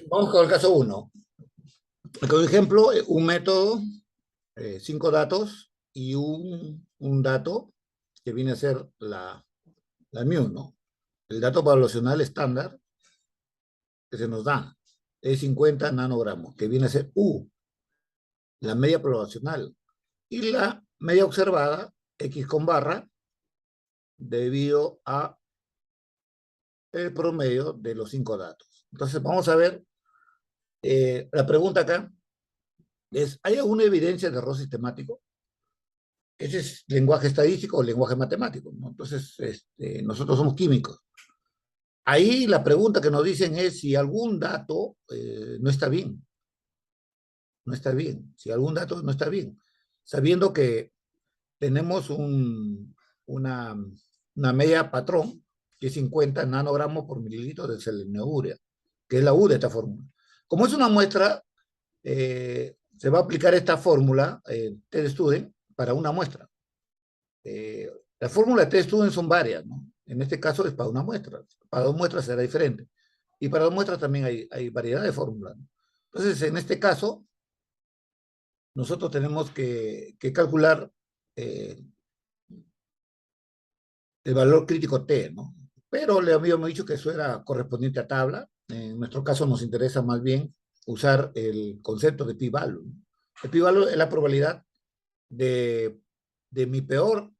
Vamos con el caso uno. Como ejemplo, un método, 5 datos y un dato que viene a ser la mu, ¿no? El dato poblacional estándar que se nos da es 50 nanogramos, que viene a ser U, la media poblacional, y la media observada, X con barra, debido a el promedio de los 5 datos. Entonces, vamos a ver, la pregunta acá es, ¿hay alguna evidencia de error sistemático? Ese es lenguaje estadístico o lenguaje matemático, ¿no? Entonces, nosotros somos químicos. Ahí la pregunta que nos dicen es si algún dato no está bien, no está bien, si algún dato no está bien, sabiendo que tenemos una, una media patrón que es 50 nanogramos por mililitro de seleniuria, que es la U de esta fórmula. Como es una muestra, se va a aplicar esta fórmula, T-Student, para una muestra. Las fórmulas de T-Student son varias, ¿no? En este caso es para una muestra. Para 2 muestras será diferente. Y para 2 muestras también hay variedad de fórmulas, ¿no? Entonces, en este caso, nosotros tenemos que calcular eh, el valor crítico T, ¿no? Pero le habíamos dicho que eso era correspondiente a tabla. En nuestro caso nos interesa más bien usar el concepto de p-value, ¿no? El p-value es la probabilidad de, de mi peor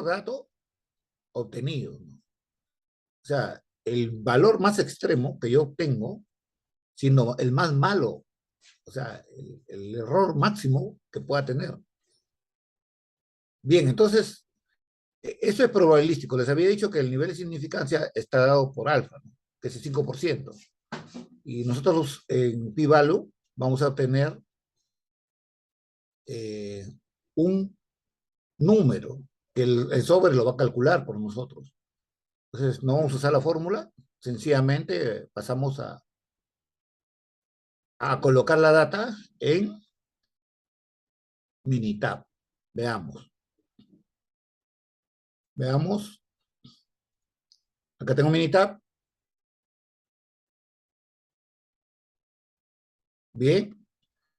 dato obtenido, ¿no? O sea, el valor más extremo que yo obtengo, sino el más malo, o sea, el error máximo que pueda tener. Bien, entonces, eso es probabilístico. Les había dicho que el nivel de significancia está dado por alfa, ¿no? Que es el 5%. Y nosotros en p-value vamos a obtener eh, un número que el software lo va a calcular por nosotros. Entonces, no vamos a usar la fórmula, sencillamente pasamos a colocar la data en Minitab. Veamos. Veamos. Acá tengo Minitab. Bien.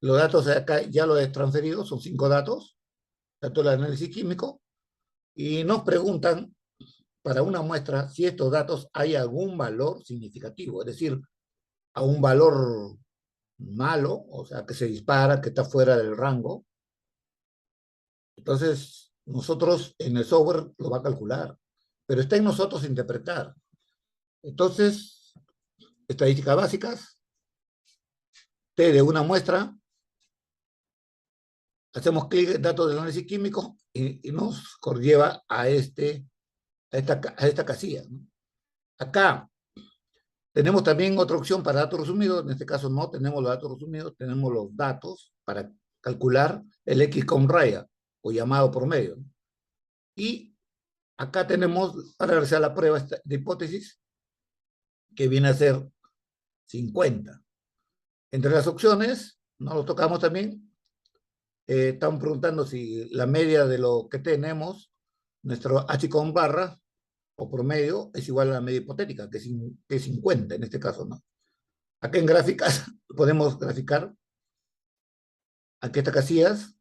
Los datos de acá ya los he transferido. Son 5 datos. Datos del análisis químico. Y nos preguntan para una muestra si estos datos hay algún valor significativo. Es decir, a un valor malo, o sea, que se dispara, que está fuera del rango. Entonces, nosotros en el software lo va a calcular. Pero está en nosotros interpretar. Entonces, estadísticas básicas, T de una muestra, hacemos clic en datos del análisis químico y nos lleva a esta casilla, ¿no? Acá tenemos también otra opción para datos resumidos. En este caso no tenemos los datos resumidos, tenemos los datos para calcular el X con raya o llamado promedio, ¿no? Y acá tenemos para realizar la prueba de hipótesis que viene a ser 50. Entre las opciones, no lo tocamos también, estamos preguntando si la media de lo que tenemos, nuestro H con barra o promedio, es igual a la media hipotética, que es 50 en este caso, ¿no? Acá en gráficas podemos graficar, aquí estas casillas,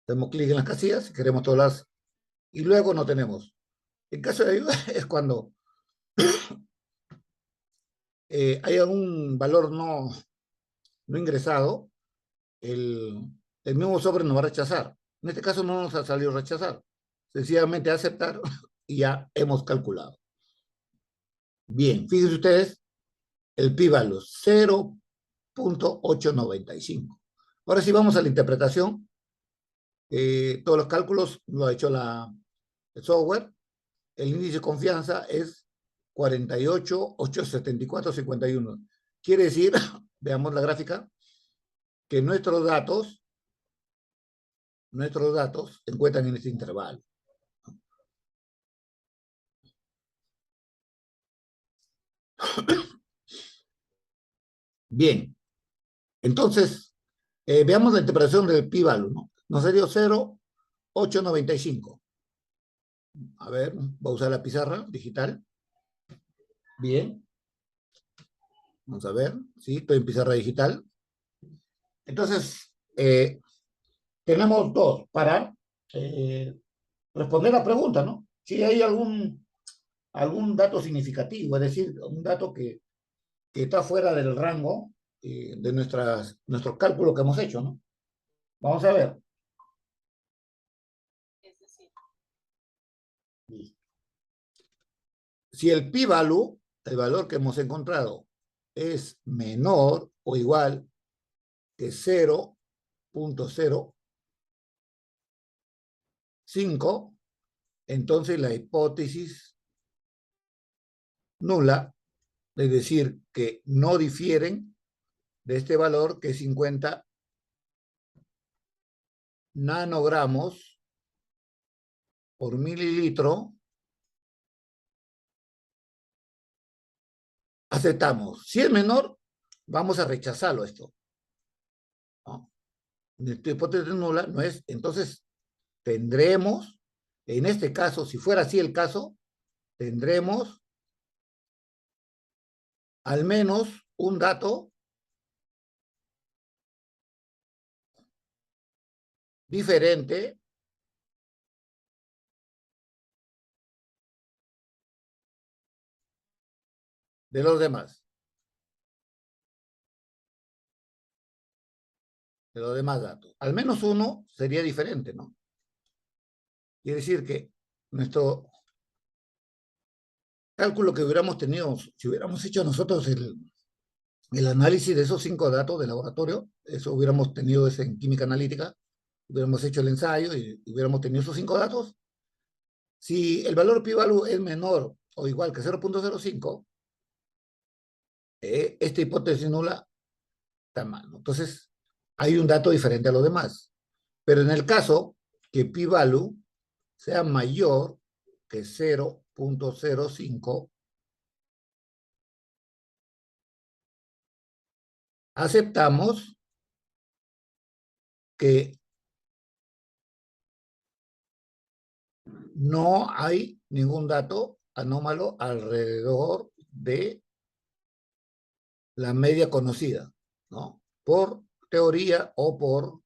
damos clic en las casillas, si queremos todas y luego no tenemos. En caso de ayuda es cuando hay algún valor no ingresado, el, el mismo sobre nos va a rechazar. En este caso no nos ha salido rechazar, sencillamente aceptar y ya hemos calculado. Bien, fíjense ustedes, el p-value 0.895. Ahora sí vamos a la interpretación. Todos los cálculos lo ha hecho el software. El índice de confianza es 48,874,51. Quiere decir, veamos la gráfica, que nuestros datos se encuentran en este intervalo. Bien, entonces, veamos la interpretación del p-value, ¿no? Nos dio 0,895. A ver, voy a usar la pizarra digital. Bien, vamos a ver, ¿sí? Estoy en pizarra digital. Entonces, tenemos dos para eh, responder la pregunta, ¿no? Si hay algún dato significativo, es decir, un dato que está fuera del rango de nuestro cálculo que hemos hecho, ¿no? Vamos a ver. Si el p-value, el valor que hemos encontrado, es menor o igual que 0.05, entonces la hipótesis nula, es decir, que no difieren de este valor que es 50 nanogramos por mililitro, aceptamos. Si es menor, vamos a rechazarlo esto, ¿no? Nuestra hipótesis nula no es, entonces tendremos, en este caso, si fuera así el caso, tendremos al menos un dato diferente de los demás, de los demás datos. Al menos uno sería diferente, ¿no? Quiere decir que nuestro cálculo que hubiéramos tenido, si hubiéramos hecho nosotros el análisis de esos 5 datos de laboratorio, eso hubiéramos tenido eso en química analítica, hubiéramos hecho el ensayo y hubiéramos tenido esos 5 datos. Si el valor p-value es menor o igual que 0.05, esta hipótesis nula está mal, ¿no? Entonces, hay un dato diferente a los demás. Pero en el caso que p-value sea mayor que 0.05, aceptamos que no hay ningún dato anómalo alrededor de la media conocida, ¿no? Por teoría o por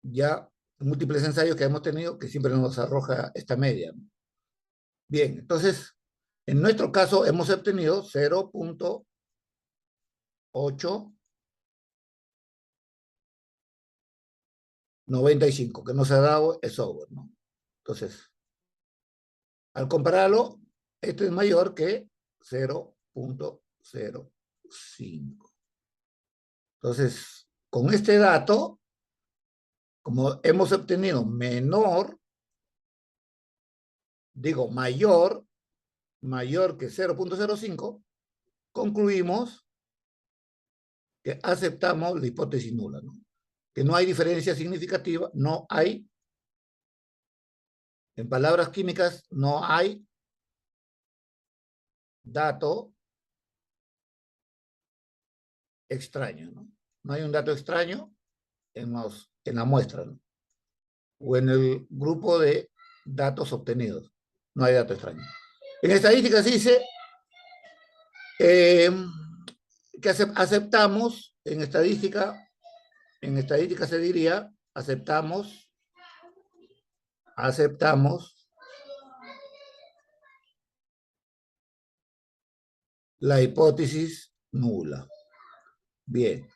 ya múltiples ensayos que hemos tenido que siempre nos arroja esta media, ¿no? Bien, entonces, en nuestro caso hemos obtenido 0.895, que nos ha dado el software, ¿no? Entonces, al compararlo, esto es mayor que 0.05. Entonces, con este dato, como hemos obtenido menor, digo mayor que 0.05, concluimos que aceptamos la hipótesis nula, ¿no? Que no hay diferencia significativa, no hay, en palabras químicas, no hay dato extraño, ¿no? No hay un dato extraño en la muestra, ¿no? O en el grupo de datos obtenidos. No hay dato extraño. En estadística se dice eh, que aceptamos, en estadística se diría, aceptamos la hipótesis nula. Bien.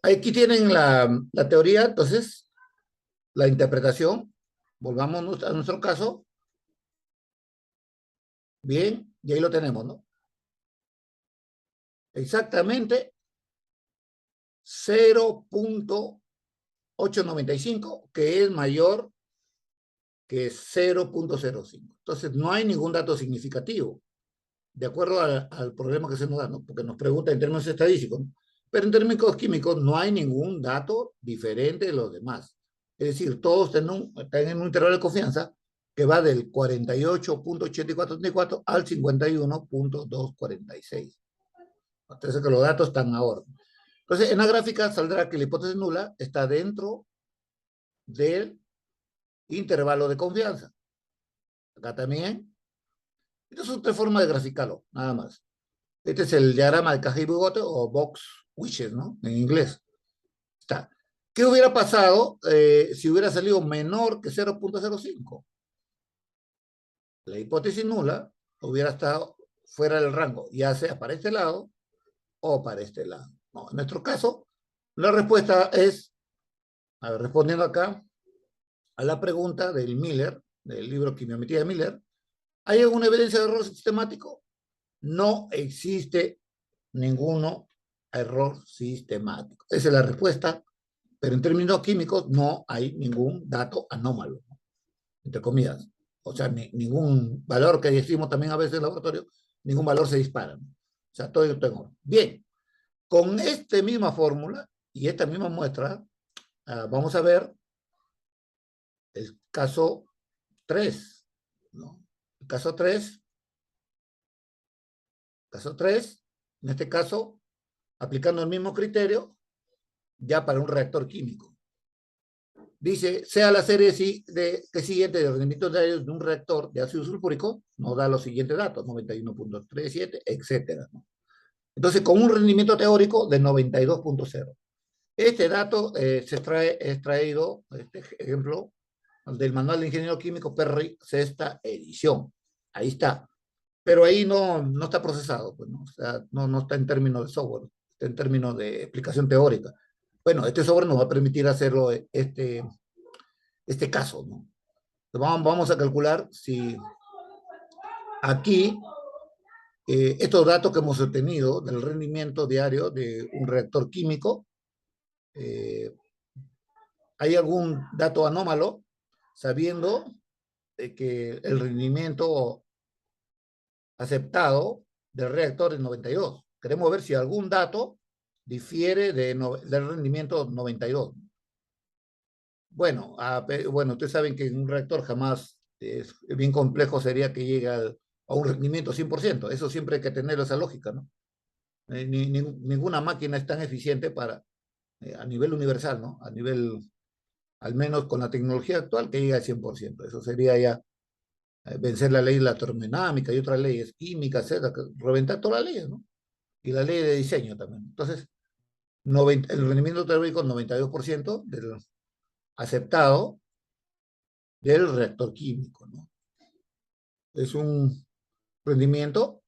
Aquí tienen la teoría, entonces, la interpretación. Volvamos a nuestro caso. Bien, y ahí lo tenemos, ¿no? Exactamente 0.895, que es mayor que 0.05. Entonces, no hay ningún dato significativo, de acuerdo al problema que se nos da, ¿no? Porque nos pregunta en términos estadísticos, ¿no? Pero en términos químicos no hay ningún dato diferente de los demás. Es decir, todos están en un intervalo de confianza que va del 48.8434 al 51.246. Entonces, que los datos están ahora. Entonces, en la gráfica saldrá que la hipótesis nula está dentro del intervalo de confianza. Acá también Estas son tres formas de graficarlo, nada más. Este es el diagrama de caja y bigote o box wishes, ¿no? En inglés. Está. ¿Qué hubiera pasado si hubiera salido menor que 0,05? La hipótesis nula hubiera estado fuera del rango, ya sea para este lado o para este lado. No, en nuestro caso, la respuesta es, a ver, respondiendo acá a la pregunta del Miller, del libro Quimiometría de Miller, ¿hay alguna evidencia de error sistemático? No existe ninguno error sistemático. Esa es la respuesta, pero en términos químicos no hay ningún dato anómalo, entre comillas. O sea, ningún valor que decimos también a veces en el laboratorio, ningún valor se dispara. O sea, todo esto en orden. Bien, con esta misma fórmula y esta misma muestra, vamos a ver el caso 3, ¿no? El caso 3, en este caso, aplicando el mismo criterio, ya para un reactor químico. Dice, sea la serie que siguiente de rendimientos diarios de un reactor de ácido sulfúrico, nos da los siguientes datos, 91,37, etcétera, ¿no? Entonces, con un rendimiento teórico de 92,0. Este dato se extrae, extraído, este ejemplo, del Manual de Ingeniero Químico Perry, sexta edición. Ahí está. Pero ahí no está procesado, pues, ¿no? O sea, no está en términos de software, está en términos de explicación teórica. Bueno, este software nos va a permitir hacerlo este caso, ¿no? Vamos a calcular si aquí estos datos que hemos obtenido del rendimiento diario de un reactor químico, eh, ¿hay algún dato anómalo? Sabiendo que el rendimiento aceptado del reactor es 92. Queremos ver si algún dato difiere del rendimiento 92. Bueno, bueno, ustedes saben que en un reactor jamás es bien complejo sería que llegue a un rendimiento 100%. Eso siempre hay que tener esa lógica, ¿no? Ninguna máquina es tan eficiente a nivel universal, ¿no? A nivel, al menos con la tecnología actual, que llegue al 100%. Eso sería ya vencer la ley de la termodinámica y otras leyes químicas, etcétera, reventar todas las leyes, ¿no? Y la ley de diseño también. Entonces, el rendimiento teórico 92% del aceptado del reactor químico, ¿no? Es un rendimiento,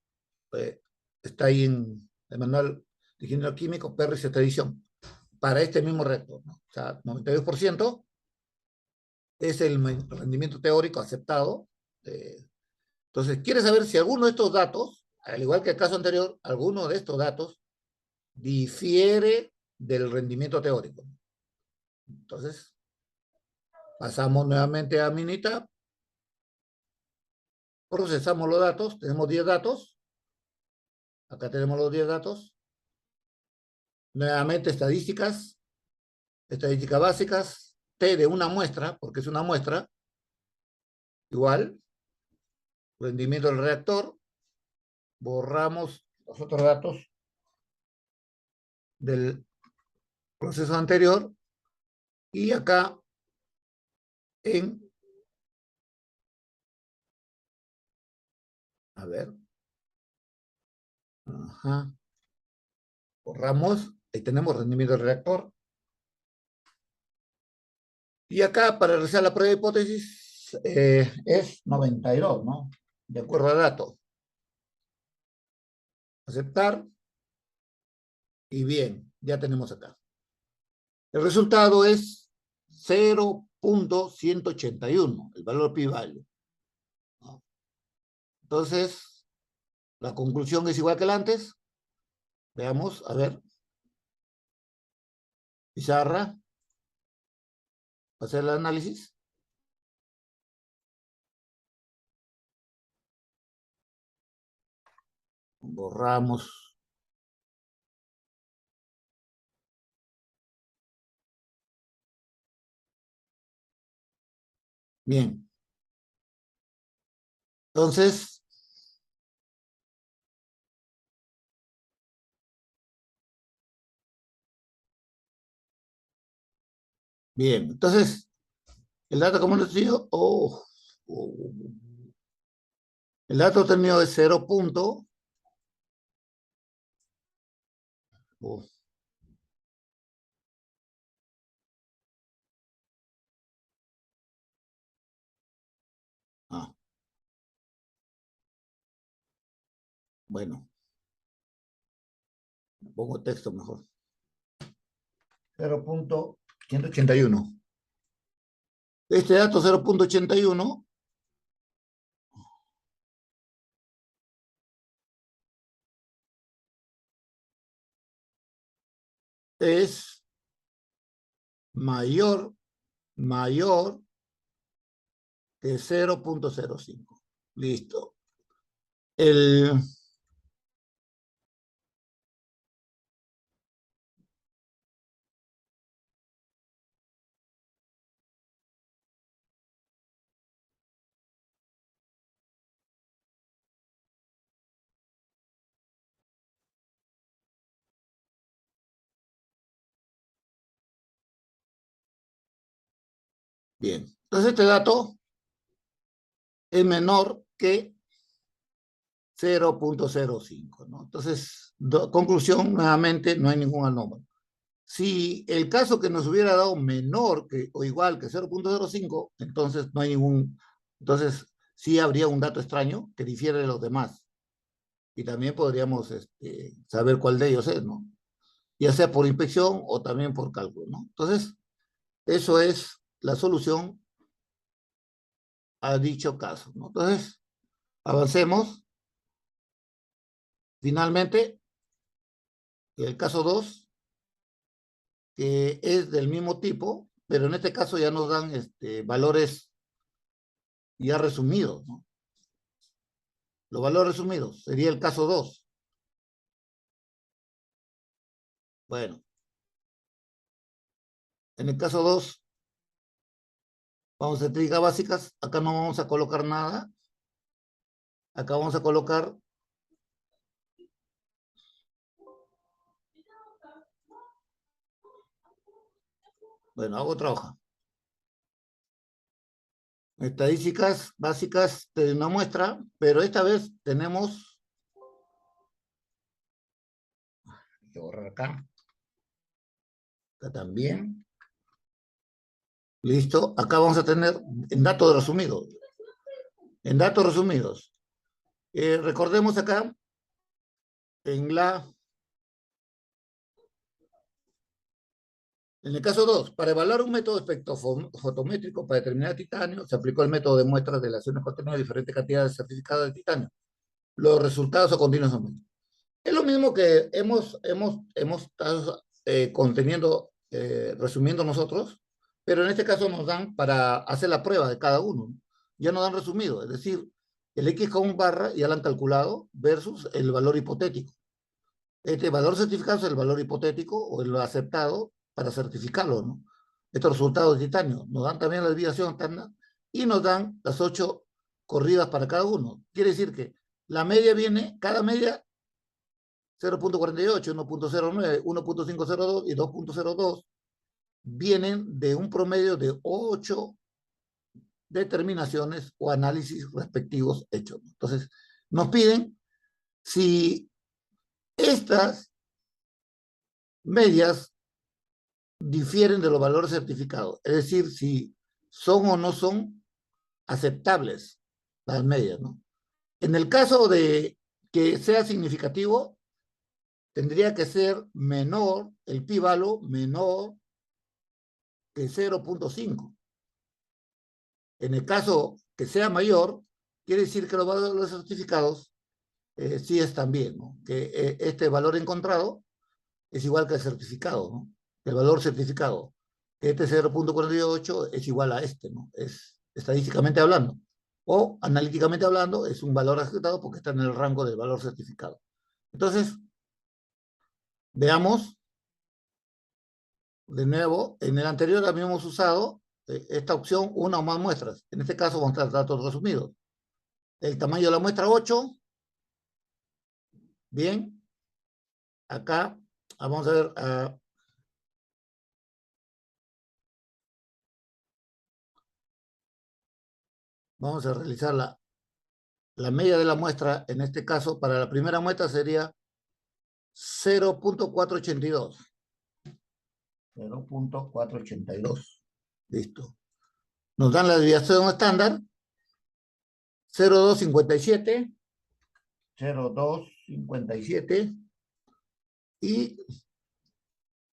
eh, está ahí en el manual de ingeniero químico, Perry sexta edición, para este mismo reactor, ¿no? O sea, 92% es el rendimiento teórico aceptado. Entonces, quiere saber si alguno de estos datos, al igual que el caso anterior, alguno de estos datos difiere del rendimiento teórico. Entonces, pasamos nuevamente a Minitab, procesamos los datos, tenemos 10 datos, acá tenemos los 10 datos, nuevamente estadísticas básicas, T de una muestra, porque es una muestra, igual, rendimiento del reactor, borramos los otros datos del proceso anterior, y acá en, a ver, ajá, borramos, ahí tenemos rendimiento del reactor, y acá para realizar la prueba de hipótesis es 92, ¿no? De acuerdo al dato. Aceptar, y bien, ya tenemos acá. El resultado es 0,181, el valor pi-value, ¿no? Entonces, la conclusión es igual que la antes. Veamos, a ver, pizarra, hacer el análisis. Borramos. Bien, entonces, bien, entonces, el dato como nos dio, El dato obtenido es 0 punto. Oh, ah, bueno, pongo texto mejor. 0.181. Este dato 0.81 es mayor que 0.05. Listo. El, bien. Entonces este dato es menor que 0.05, ¿no? Entonces, conclusión, nuevamente, no hay ningún anómalo. Si el caso que nos hubiera dado menor que o igual que 0.05, entonces no hay ningún, entonces sí habría un dato extraño que difiere de los demás. Y también podríamos saber cuál de ellos es, ¿no? Ya sea por inspección o también por cálculo, ¿no? Entonces, eso es la solución a dicho caso, ¿no? Entonces, avancemos. Finalmente, el caso 2 que es del mismo tipo, pero en este caso ya nos dan valores ya resumidos, ¿no? Los valores resumidos sería el caso 2. Bueno, en el caso 2 vamos a estadísticas básicas, acá no vamos a colocar nada, acá vamos a colocar, bueno, hago otra hoja. Estadísticas básicas de una muestra, pero esta vez tenemos, hay que borrar acá también, listo, acá vamos a tener en datos resumidos, en datos resumidos. Recordemos acá, en en el caso 2, para evaluar un método espectrofotométrico para determinar titanio, se aplicó el método de muestras de relaciones contenidas de diferentes cantidades de certificado de titanio. Los resultados a continuación. Es lo mismo que hemos estado conteniendo, resumiendo nosotros, pero en este caso nos dan para hacer la prueba de cada uno. Ya nos dan resumido, es decir, el X con barra ya lo han calculado versus el valor hipotético. Este valor certificado es el valor hipotético o el aceptado para certificarlo, ¿no? Estos resultados de titanio nos dan también la desviación estándar y nos dan las 8 corridas para cada uno. Quiere decir que la media viene, cada media 0.48, 1.09, 1.502 y 2.02 vienen de un promedio de 8 determinaciones o análisis respectivos hechos. Entonces, nos piden si estas medias difieren de los valores certificados, es decir, si son o no son aceptables las medias, ¿no? En el caso de que sea significativo, tendría que ser menor, el pi-valor menor que 0.5. En el caso que sea mayor, quiere decir que los valores certificados sí están bien, ¿no? Que este valor encontrado es igual que el certificado, ¿no? El valor certificado, este 0.48 es igual a este, ¿no? Es estadísticamente hablando. O analíticamente hablando, es un valor aceptado porque está en el rango del valor certificado. Entonces, veamos de nuevo, en el anterior habíamos usado esta opción, una o más muestras. En este caso vamos a tratar datos resumidos. El tamaño de la muestra 8. Bien, acá vamos a ver, vamos a realizar la media de la muestra, en este caso, para la primera muestra sería 0.482. 0.482. Listo. Nos dan la desviación estándar 0.257. 0.257. Y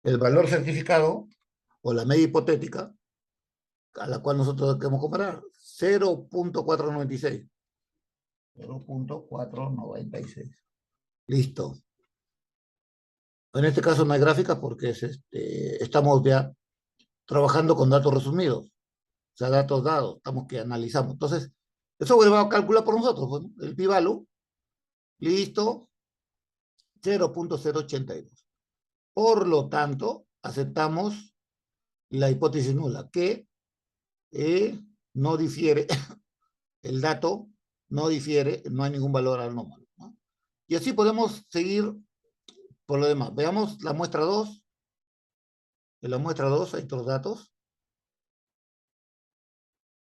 el valor certificado, o la media hipotética, a la cual nosotros queremos comparar, 0.496. 0.496. Listo. En este caso no hay gráficas porque estamos ya trabajando con datos resumidos, o sea, datos dados, estamos que analizamos. Entonces, eso va a calcular por nosotros, pues, ¿no? El pi-value, listo, 0.082. Por lo tanto, aceptamos la hipótesis nula, que no difiere, el dato no difiere, no hay ningún valor anómalo, ¿no? Y así podemos seguir por lo demás. Veamos la muestra 2. En la muestra 2 hay otros datos.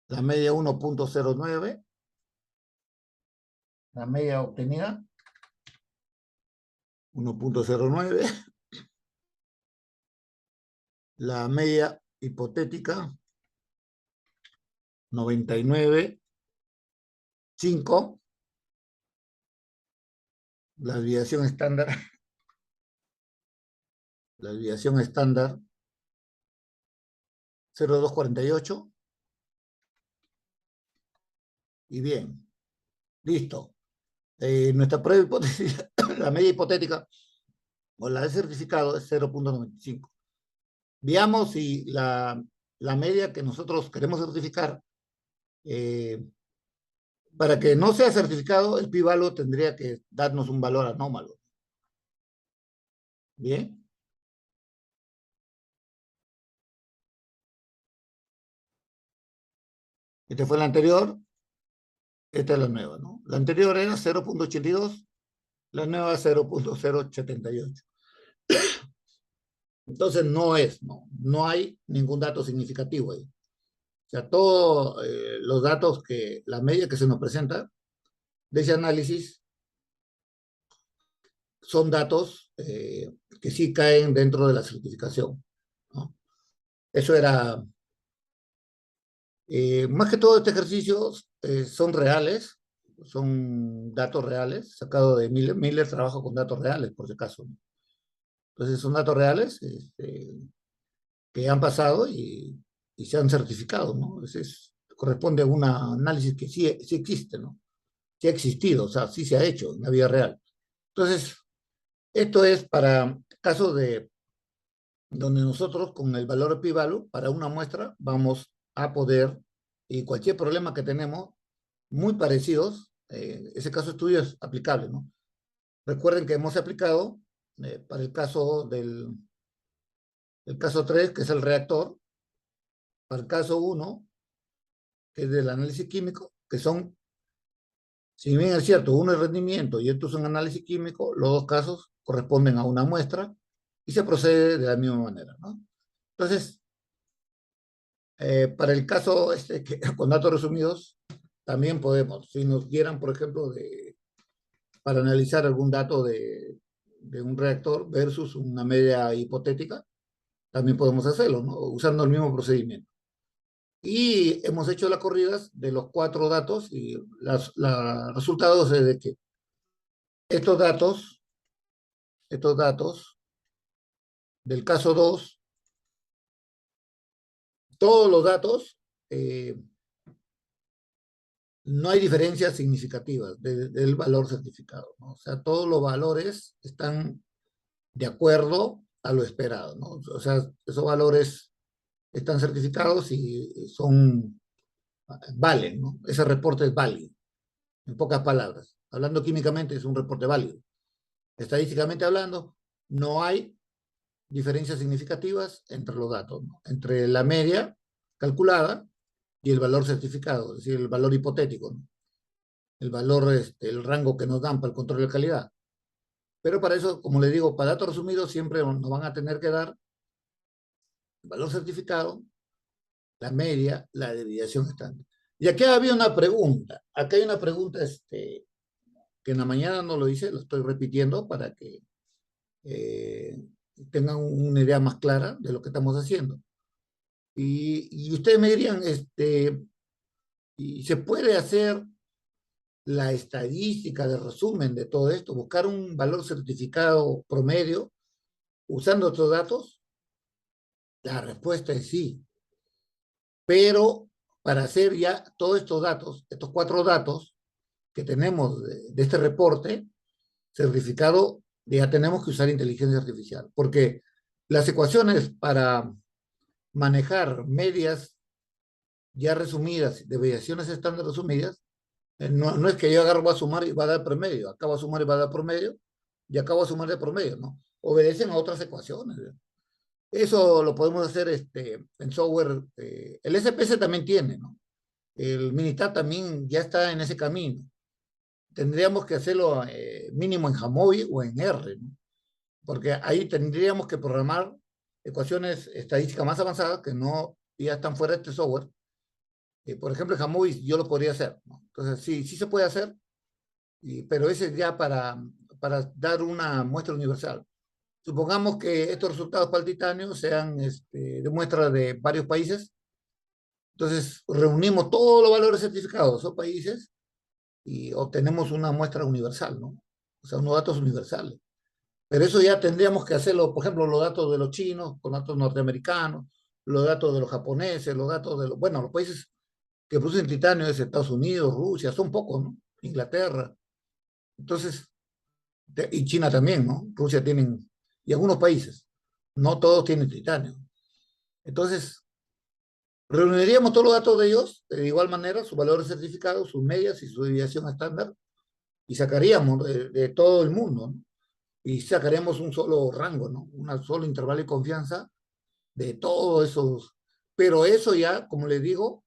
La media 1.09. La media obtenida 1.09. La media hipotética 99.5. La desviación estándar. La desviación estándar 0.248. Y bien, listo. Nuestra prueba hipótesis, la media hipotética o la de certificado es 0.95. Veamos si la media que nosotros queremos certificar, para que no sea certificado, el pi-value tendría que darnos un valor anómalo. Bien. Este fue el anterior, esta es la nueva, ¿no? La anterior era 0.82, la nueva es 0.078. Entonces no hay ningún dato significativo ahí. O sea, todos los datos la media que se nos presenta de ese análisis son datos que sí caen dentro de la certificación, ¿no? Eso era, más que todo este ejercicio son reales, son datos reales, sacado de Miller trabaja con datos reales, por si acaso, ¿no? Entonces son datos reales que han pasado y se han certificado, ¿no? Corresponde a un análisis que sí existe, ¿no? Sí ha existido, o sea, sí se ha hecho en la vida real. Entonces, esto es para casos de donde nosotros con el valor pi-value para una muestra vamos a poder, y cualquier problema que tenemos, muy parecidos, ese caso de estudio es aplicable, ¿no? Recuerden que hemos aplicado para el caso el caso 3, que es el reactor, para el caso 1, que es del análisis químico, que son, si bien es cierto, uno es rendimiento y otro es un análisis químico, los dos casos corresponden a una muestra y se procede de la misma manera, ¿no? Entonces, para el caso con datos resumidos, también podemos, si nos dieran, por ejemplo, para analizar algún dato de un reactor versus una media hipotética, también podemos hacerlo, ¿no? Usando el mismo procedimiento. Y hemos hecho las corridas de los 4 datos y los resultados es de que estos datos del caso 2, todos los datos, no hay diferencias significativas del valor certificado, ¿no? O sea, todos los valores están de acuerdo a lo esperado, ¿no? O sea, esos valores están certificados y valen, ¿no? Ese reporte es válido, en pocas palabras. Hablando químicamente, es un reporte válido. Estadísticamente hablando, no hay diferencias significativas entre los datos, ¿no? Entre la media calculada y el valor certificado, es decir, el valor hipotético, ¿no? El valor, el rango que nos dan para el control de calidad. Pero para eso, como les digo, para datos resumidos siempre nos van a tener que dar el valor certificado, la media, la desviación estándar. Y aquí había una pregunta. Acá hay una pregunta que en la mañana no lo hice, lo estoy repitiendo para que eh, tengan una idea más clara de lo que estamos haciendo. Y ustedes me dirían, ¿y se puede hacer la estadística de resumen de todo esto? ¿Buscar un valor certificado promedio usando estos datos? La respuesta es sí. Pero para hacer ya todos estos datos, estos cuatro datos que tenemos de este reporte certificado, ya tenemos que usar inteligencia artificial, porque las ecuaciones para manejar medias ya resumidas, deviaciones estándar resumidas, no es que yo agarro, voy a sumar y va a dar promedio, acá va a sumar y va a dar promedio, y acá voy a sumar de promedio, ¿no? Obedecen a otras ecuaciones. Eso lo podemos hacer en software. El SPS también tiene, ¿no? El Minitab también ya está en ese camino. Tendríamos que hacerlo mínimo en Jamovi o en R, ¿no? Porque ahí tendríamos que programar ecuaciones estadísticas más avanzadas que no ya están fuera de este software. Por ejemplo, en Jamovi yo lo podría hacer, ¿no? Entonces, sí, sí se puede hacer, pero ese es ya para dar una muestra universal. Supongamos que estos resultados para el titanio sean de muestra de varios países. Entonces, reunimos todos los valores certificados de esos países y obtenemos una muestra universal, ¿no? O sea, unos datos universales. Pero eso ya tendríamos que hacerlo, por ejemplo, los datos de los chinos, con datos norteamericanos, los datos de los japoneses, los datos de los, bueno, los países que producen titanio es Estados Unidos, Rusia, son pocos, ¿no? Inglaterra. Entonces, y China también, ¿no? Rusia tienen, y algunos países, no todos tienen titanio. Entonces, reuniríamos todos los datos de ellos, de igual manera, sus valores certificados, sus medias y su desviación estándar, y sacaríamos de todo el mundo, ¿no? Y sacaríamos un solo rango, ¿no? Un solo intervalo de confianza de todos esos. Pero eso ya, como les digo,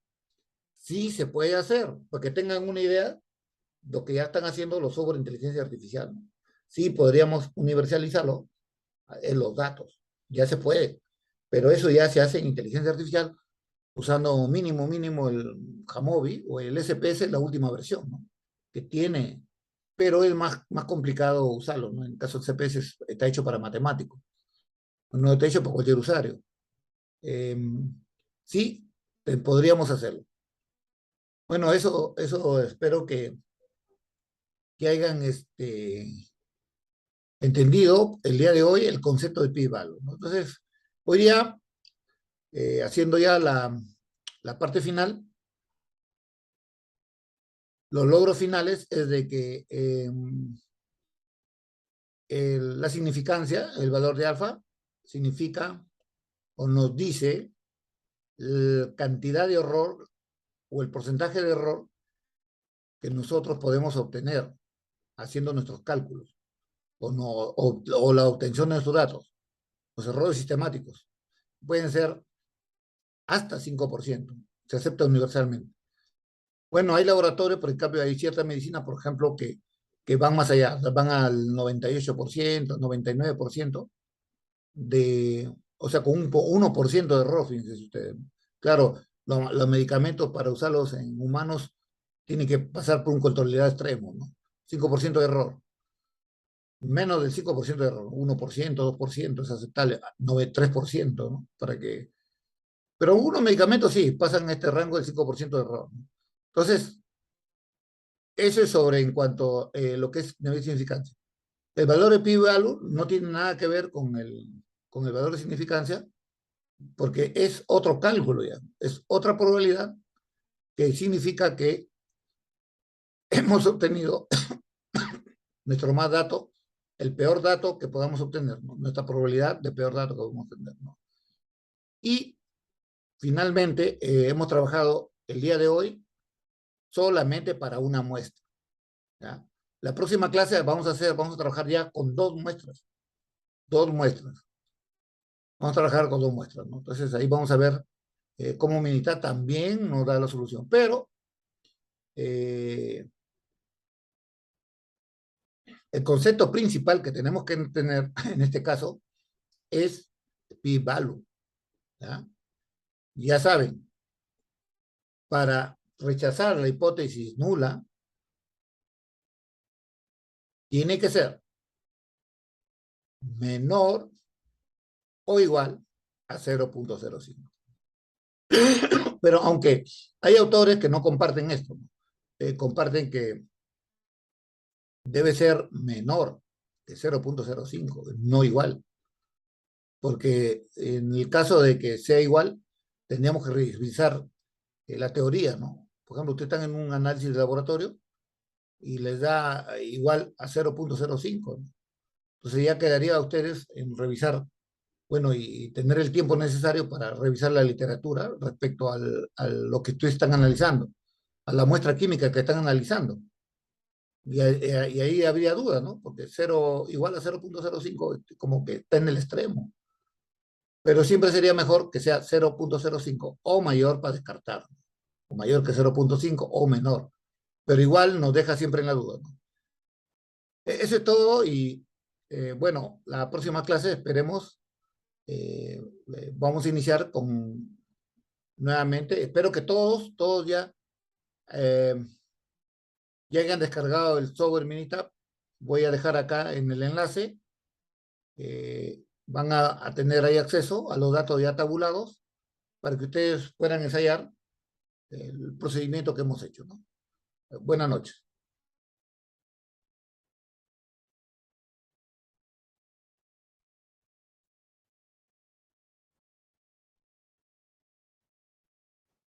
sí se puede hacer, para que tengan una idea de lo que ya están haciendo los software de inteligencia artificial, ¿no? Sí, podríamos universalizarlo en los datos, ya se puede, pero eso ya se hace en inteligencia artificial usando mínimo el Jamovi o el SPS, la última versión, ¿no? Que tiene, pero es más complicado usarlo, ¿no? En el caso del CPS está hecho para matemáticos, no está hecho para cualquier usuario. Eh, sí, podríamos hacerlo. Bueno, eso espero que hayan entendido el día de hoy el concepto de p-value, ¿no? Entonces, hoy día, haciendo ya la parte final, los logros finales es de que la significancia, el valor de alfa, significa o nos dice la cantidad de error o el porcentaje de error que nosotros podemos obtener haciendo nuestros cálculos o, no, o la obtención de nuestros datos. Los errores sistemáticos pueden ser hasta 5%, se acepta universalmente. Bueno, hay laboratorios, por ejemplo, hay cierta medicina, por ejemplo, que van más allá, van al 98%, 99% o sea, con un 1% de error, fíjense ustedes. Claro, los medicamentos para usarlos en humanos tienen que pasar por un controlidad extremo, ¿no? 5% de error. Menos del 5% de error, 1%, 2% es aceptable, 3%, ¿no? Para que... Pero algunos medicamentos sí, pasan este rango del 5% de error, ¿no? Entonces, eso es sobre en cuanto a lo que es nivel de significancia. El valor de p-value no tiene nada que ver con el valor de significancia, porque es otro cálculo ya, es otra probabilidad que significa que hemos obtenido nuestro más dato, el peor dato que podamos obtener, ¿no? Nuestra probabilidad de peor dato que podemos obtener, ¿no? Y finalmente hemos trabajado el día de hoy solamente para una muestra, ¿ya? La próxima clase vamos a trabajar ya con dos muestras. Vamos a trabajar con dos muestras, ¿no? Entonces ahí vamos a ver cómo Minitab también nos da la solución. Pero eh, el concepto principal que tenemos que tener en este caso es p-value, ¿ya? Ya saben, para rechazar la hipótesis nula, tiene que ser menor o igual a 0,05. Pero aunque hay autores que no comparten esto, ¿no? Comparten que debe ser menor que 0,05, no igual, porque en el caso de que sea igual, tendríamos que revisar la teoría, ¿no? Por ejemplo, ustedes están en un análisis de laboratorio y les da igual a 0,05, ¿no? Entonces ya quedaría a ustedes en revisar, bueno, y tener el tiempo necesario para revisar la literatura respecto a lo que ustedes están analizando, a la muestra química que están analizando. Y ahí habría duda, ¿no? Porque 0 igual a 0,05 como que está en el extremo. Pero siempre sería mejor que sea 0,05 o mayor para descartar, o mayor que 0,5 o menor. Pero igual nos deja siempre en la duda, ¿no? Eso es todo y bueno, la próxima clase esperemos, vamos a iniciar con nuevamente, espero que todos eh, ya hayan descargado el software Minitab. Voy a dejar acá en el enlace, van a tener ahí acceso a los datos ya tabulados para que ustedes puedan ensayar el procedimiento que hemos hecho, ¿no? Buenas noches.